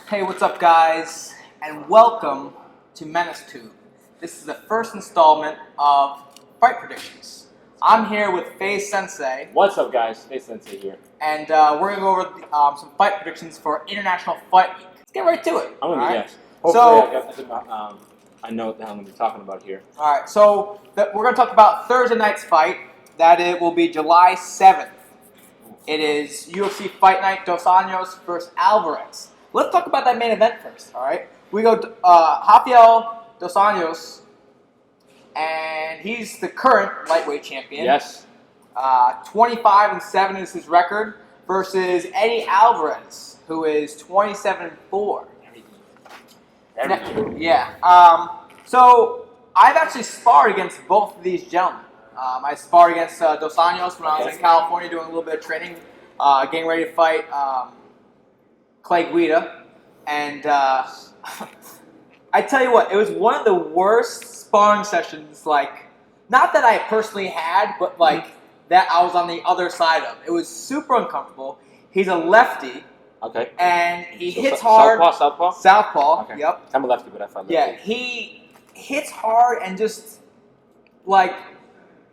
Hey, what's up, guys? And welcome to Menace Tube. This is the first installment of Fight Predictions. I'm here with Faze Sensei. What's up, guys? Faze Sensei here. And we're going to go over some fight predictions for International Fight Week. Let's get right to it. I'm going to guess. I know what the hell I'm going to be talking about here. Alright, so we're going to talk about Thursday night's fight. That it will be July 7th. It is UFC Fight Night, Dos Anjos versus Alvarez. Let's talk about that main event first, alright? We go to Rafael Dos Anjos, and he's the current lightweight champion. Yes. 25-7 is his record, versus Eddie Alvarez, who is 27-4. Yeah. So I've actually sparred against both of these gentlemen. I sparred against Dos Anjos when I was in California doing a little bit of training, getting ready to fight Clay Guida. And I tell you what, it was one of the worst sparring sessions, like, not that I personally had, but like that I was on the other side of. It was super uncomfortable. He's a lefty. Okay. And he hits hard. Southpaw? Southpaw, okay. Yep. I'm a lefty, but I fight lefty. Yeah, he hits hard and just, like,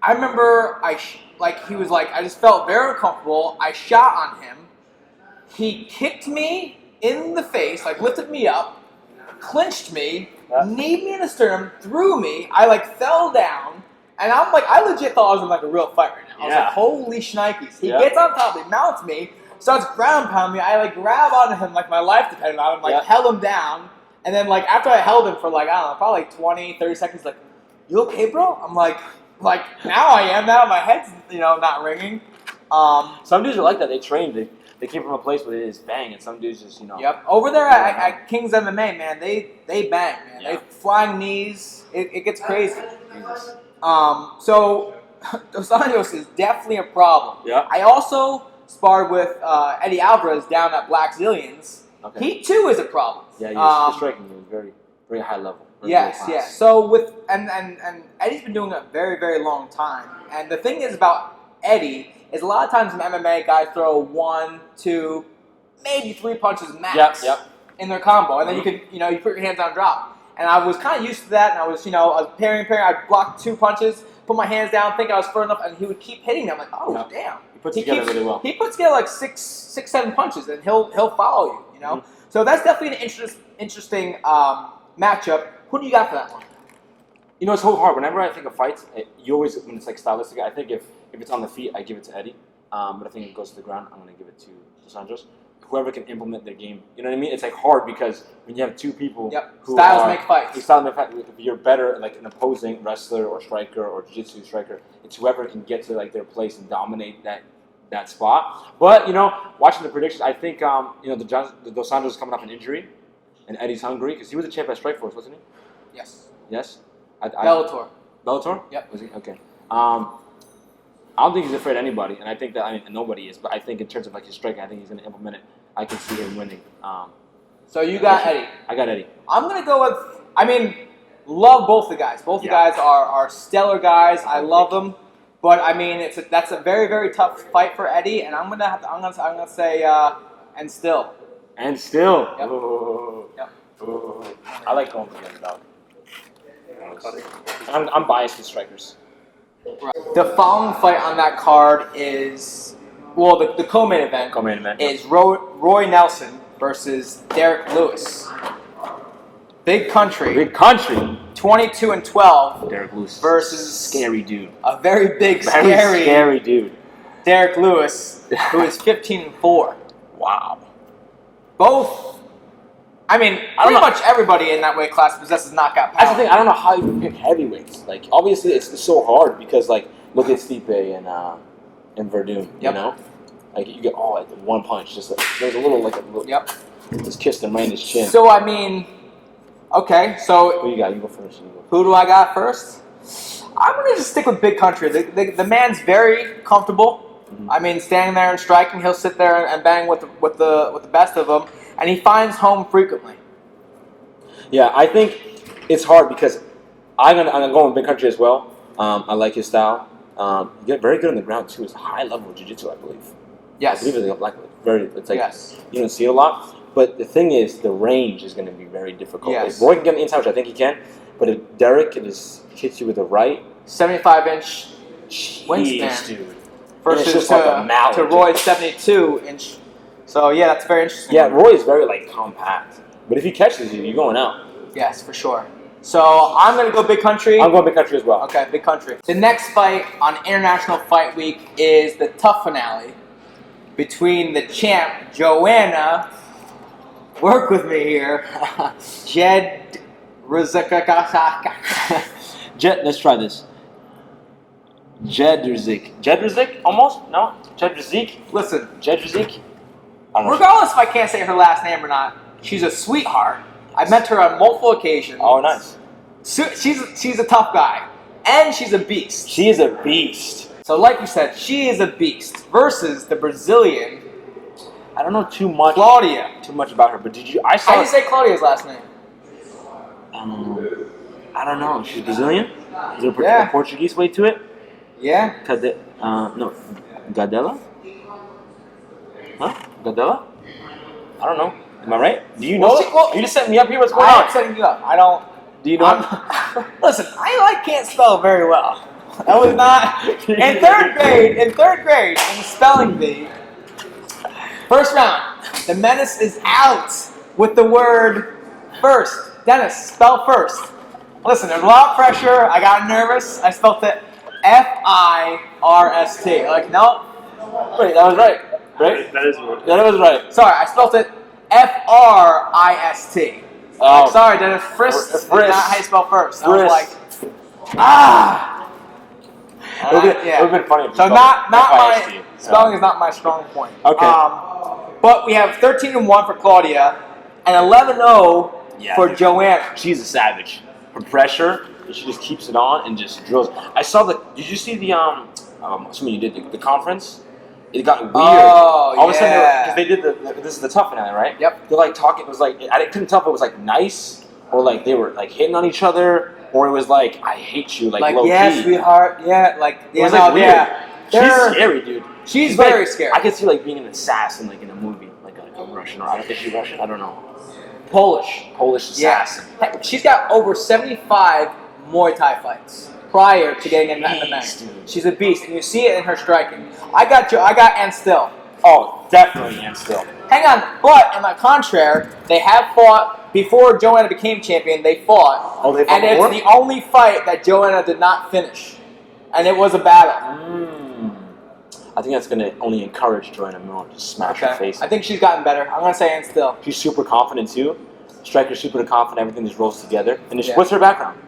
I remember he was like, I just felt very uncomfortable. I shot on him. He kicked me in the face, like lifted me up, clinched me, kneed me in the sternum, threw me. I like fell down, and I'm like, I legit thought I was in like a real fight right now. I was like, holy shnikes. He gets on top of me, mounts me, starts ground pounding me. I like grab onto him like my life depended on him, like held him down, and then like after I held him for like, I don't know, probably like 20, 30 seconds, like, you okay, bro? I'm like now I am. Now my head's not ringing. Some dudes are like that. They train. They came from a place where it is bang, and some dudes just Yep. Over there at King's MMA, man, they bang, man. Yeah. They flying knees. It gets crazy. Jesus. So Dos Anjos is definitely a problem. Yeah. I also sparred with Eddie Alvarez down at Black Zillions. Okay. He too is a problem. Yeah, he's striking is very, very high level. Yes. So with and Eddie's been doing it a very, very long time. And the thing is about Eddie is a lot of times in MMA, guys throw 1, 2, maybe 3 punches max in their combo, and then you can you put your hands down, drop. And I was kind of used to that, and I was I was parrying. I'd block 2 punches, put my hands down, think I was far enough, and he would keep hitting them. Like, oh damn! He puts together really well. He puts together like 6, 7 punches, and he'll follow you. Mm-hmm. So that's definitely an interesting matchup. Who do you got for that one? It's so hard. Whenever I think of fights, you always, when it's like stylistic, I think if it's on the feet, I give it to Eddie. But I think if it goes to the ground, I'm going to give it to Dos Anjos. Whoever can implement their game. You know what I mean? It's like hard because when you have 2 people who styles make fights. If you're better, like an opposing wrestler or striker or jiu-jitsu striker, it's whoever can get to like their place and dominate that spot. But watching the predictions, I think the Dos Anjos is coming off an injury, and Eddie's hungry because he was a champ at Strikeforce, wasn't he? Yes. Bellator. Bellator? Yep. Was he? Okay. I don't think he's afraid of anybody, and I think that nobody is. But I think in terms of like his striking, I think he's going to implement it. I can see him winning. So you got Eddie. I got Eddie. I'm going to go with. Love both the guys. Both the guys are stellar guys. I love them, but that's a very, very tough fight for Eddie, and I'm gonna say and still. And still. Yep. Ooh. Yep. Ooh. I like going for the dog. I'm biased with strikers. The following fight on that card is, the co-main event. Is Roy Nelson versus Derek Lewis. Big country. 22-12. Derek Lewis versus scary dude. A very big, scary dude. Derek Lewis, who is 15-4. Wow. Both. Pretty much everybody in that weight class possesses knockout power. That's the thing. I don't know how you pick heavyweights. Like, obviously, it's so hard because, like, look at Stipe and Verdun. You know, like you get all like one punch. Just there's a little just kissed him right in his chin. So okay. So who you got? You go first. Who do I got first? I'm gonna just stick with Big Country. The man's very comfortable. Mm-hmm. Standing there and striking, he'll sit there and bang with the best of them. And he finds home frequently. Yeah, I think it's hard because I'm gonna go with Big Country as well. I like his style. You get very good on the ground too. It's high level jiu-jitsu, I believe. Yes. I believe it's like very. It's like you don't see it a lot. But the thing is, the range is going to be very difficult. Yes. If Roy can get on the inside, which I think he can, but if Derek can just hit you with the right, 75-inch jeez, wingspan dude. versus just like a mallet, to Roy's 72-inch. So yeah, that's very interesting. Yeah, Roy is very like compact. But if he catches you, you're going out. Yes, for sure. So I'm gonna go big country. I'm going big country as well. Okay, big country. The next fight on International Fight Week is the tough finale between the champ Joanna. Work with me here. Jed Rizikakasaka. Let's try this. Jedrzik? Almost? No? Jedrzik? Listen, Jedrzik? regardless if I can't say her last name or not, she's a sweetheart. I met her on multiple occasions. Oh, nice. So she's a tough guy, and she's a beast. She is a beast. So like you said, she is a beast versus the Brazilian. I don't know too much about her, but did you? I saw. How do you say Claudia's last name? I don't know. She's Brazilian. Is there a Portuguese way to it? Yeah. No, Gadela. Huh? Gadela? I don't know. Am I right? Do you know? You just set me up here. What's going on? I'm setting you up. I don't. Do you know? Listen, I can't spell very well. That was not in third grade. In the spelling bee. First round. The Menace is out with the word first. Dennis, spell first. Listen, there's a lot of pressure. I got nervous. I spelled it First. Like, no. Wait, that was right. Right? That is right. That was right. Sorry, I spelled it Frist. Oh. Like, sorry, Dennis. Frist is not how you spell first. I was like, It would have been funny if you So spelled not my F-I-S-T. spelling is not my strong point. Okay. But we have 13-1 for Claudia and 11-0 for Joanna. She's a savage. Her pressure, she just keeps it on and just drills. I saw did you see the assuming you did the conference? It got weird. Oh, all of a sudden, because they did this is the tough finale, right? Yep. They're like talking. It was like couldn't tell if it was like nice or like they were like hitting on each other or it was like I hate you, like low yeah, key. sweetheart, yeah, like It was like weird. yeah. She's scary, dude. She's very scary. I could see like being an assassin, like in a movie, like a Russian or I don't think she's Russian. I don't know. Polish assassin. Yeah. She's got over 75 Muay Thai fights prior to getting in the match. She's a beast, and you see it in her striking. I got and still. Oh, definitely, and still. Hang on, but in the contrary, they have fought before Joanna became champion. They fought. Oh, they fought and before? it's the only fight that Joanna did not finish, and it was a battle. I think that's going to only encourage Joanna Miller to smash her face. I think she's gotten better. I'm gonna say and still. She's super confident too. Striker's super confident. Everything just rolls together. And what's her background?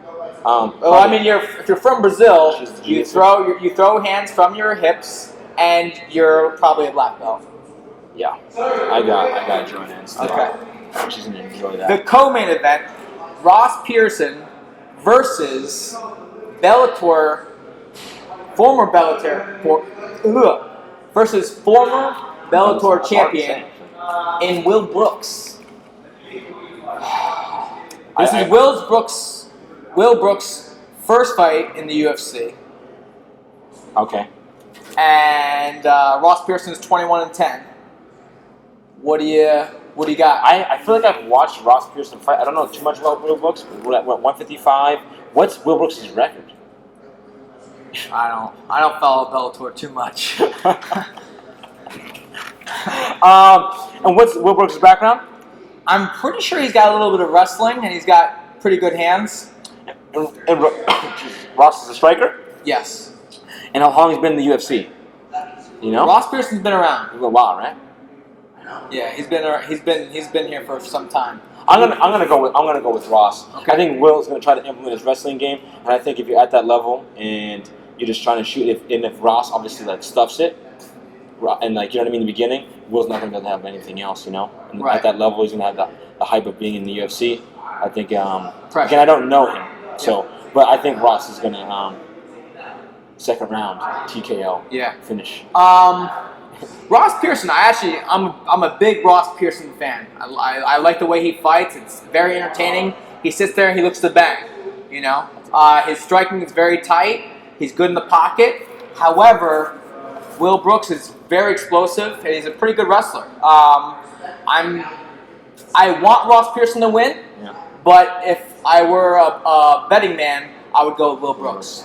I mean, if you're from Brazil, you Jesus. throw hands from your hips, and you're probably a black belt. Yeah, I got Joanna and still. Okay. She's gonna enjoy that. The co-main event: Ross Pearson versus former Bellator champion in Will Brooks. This is Will Brooks' first fight in the UFC. Okay. And Ross Pearson's 21-10. What do you got? I feel like I've watched Ross Pearson fight. I don't know too much about Will Brooks. We're at 155. What's Will Brooks' record? I don't follow Bellator too much. And what's Will Brooks' background? I'm pretty sure he's got a little bit of wrestling, and he's got pretty good hands. And Ross is a striker? Yes. And how long has he been in the UFC? You know? Ross Pearson's been around. A while, right? Yeah, he's been here for some time. I'm gonna go with Ross. Okay. I think Will's gonna try to implement his wrestling game, and I think if you're at that level and you're just trying to shoot, if Ross obviously like stuffs it, and like you know what I mean in the beginning, Will's not gonna have anything else, you know. And Right. at that level, he's gonna have the hype of being in the UFC. I think Pressure. again I don't know him, so but I think Ross is gonna second round TKO finish. Ross Pearson, I'm a big Ross Pearson fan. I like the way he fights. It's very entertaining. He sits there and he looks to bang. You know, his striking is very tight. He's good in the pocket. However, Will Brooks is very explosive and he's a pretty good wrestler. I'm I want Ross Pearson to win, Yeah. but if I were a betting man, I would go Will Brooks.